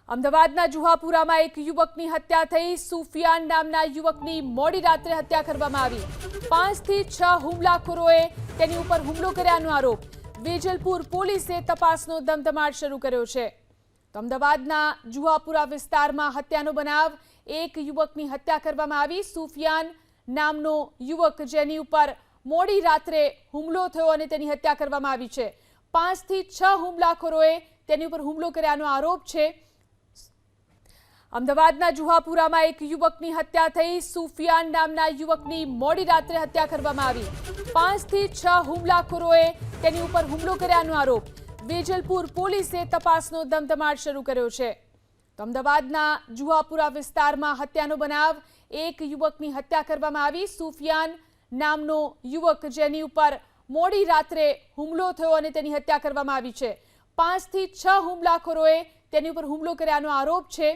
અમદાવાદના જુહાપુરામાં એક યુવકની હત્યા થઈ। સુફિયાન નામના યુવકની મોડી રાત્રે હત્યા કરવામાં આવી। 5 થી 6 હુમલાખોરોએ તેની ઉપર હુમલો કર્યાનો આરોપ। વેજલપુર પોલીસે તપાસનો ધમધમાટ શરૂ કર્યો છે। તો અમદાવાદના જુહાપુરા વિસ્તારમાં હત્યાનો બનાવ। એક યુવકની હત્યા કરવામાં આવી। સુફિયાન નામનો યુવક જેની ઉપર મોડી રાત્રે હુમલો થયો અને તેની હત્યા કરવામાં આવી છે। 5 થી 6 હુમલાખોરોએ તેની ઉપર હુમલો કર્યાનો આરોપ છે। અમદાવાદના જુહાપુરામાં એક યુવકની હત્યા થઈ। સુફિયાન નામના યુવકની મોડી રાત્રે હત્યા કરવામાં આવી। 5 થી 6 હુમલાખોરોએ તેની ઉપર હુમલો કર્યાનો આરોપ। વેજલપુર પોલીસે તપાસનો ધમધમાટ શરૂ કર્યો છે। તો અમદાવાદના જુહાપુરા વિસ્તારમાં હત્યાનો બનાવ। એક યુવકની હત્યા કરવામાં આવી। સુફિયાન નામનો યુવક જેની ઉપર મોડી રાત્રે હુમલો થયો અને તેની હત્યા કરવામાં આવી છે। 5 થી 6 હુમલાખોરોએ તેની ઉપર હુમલો કર્યાનો આરોપ છે।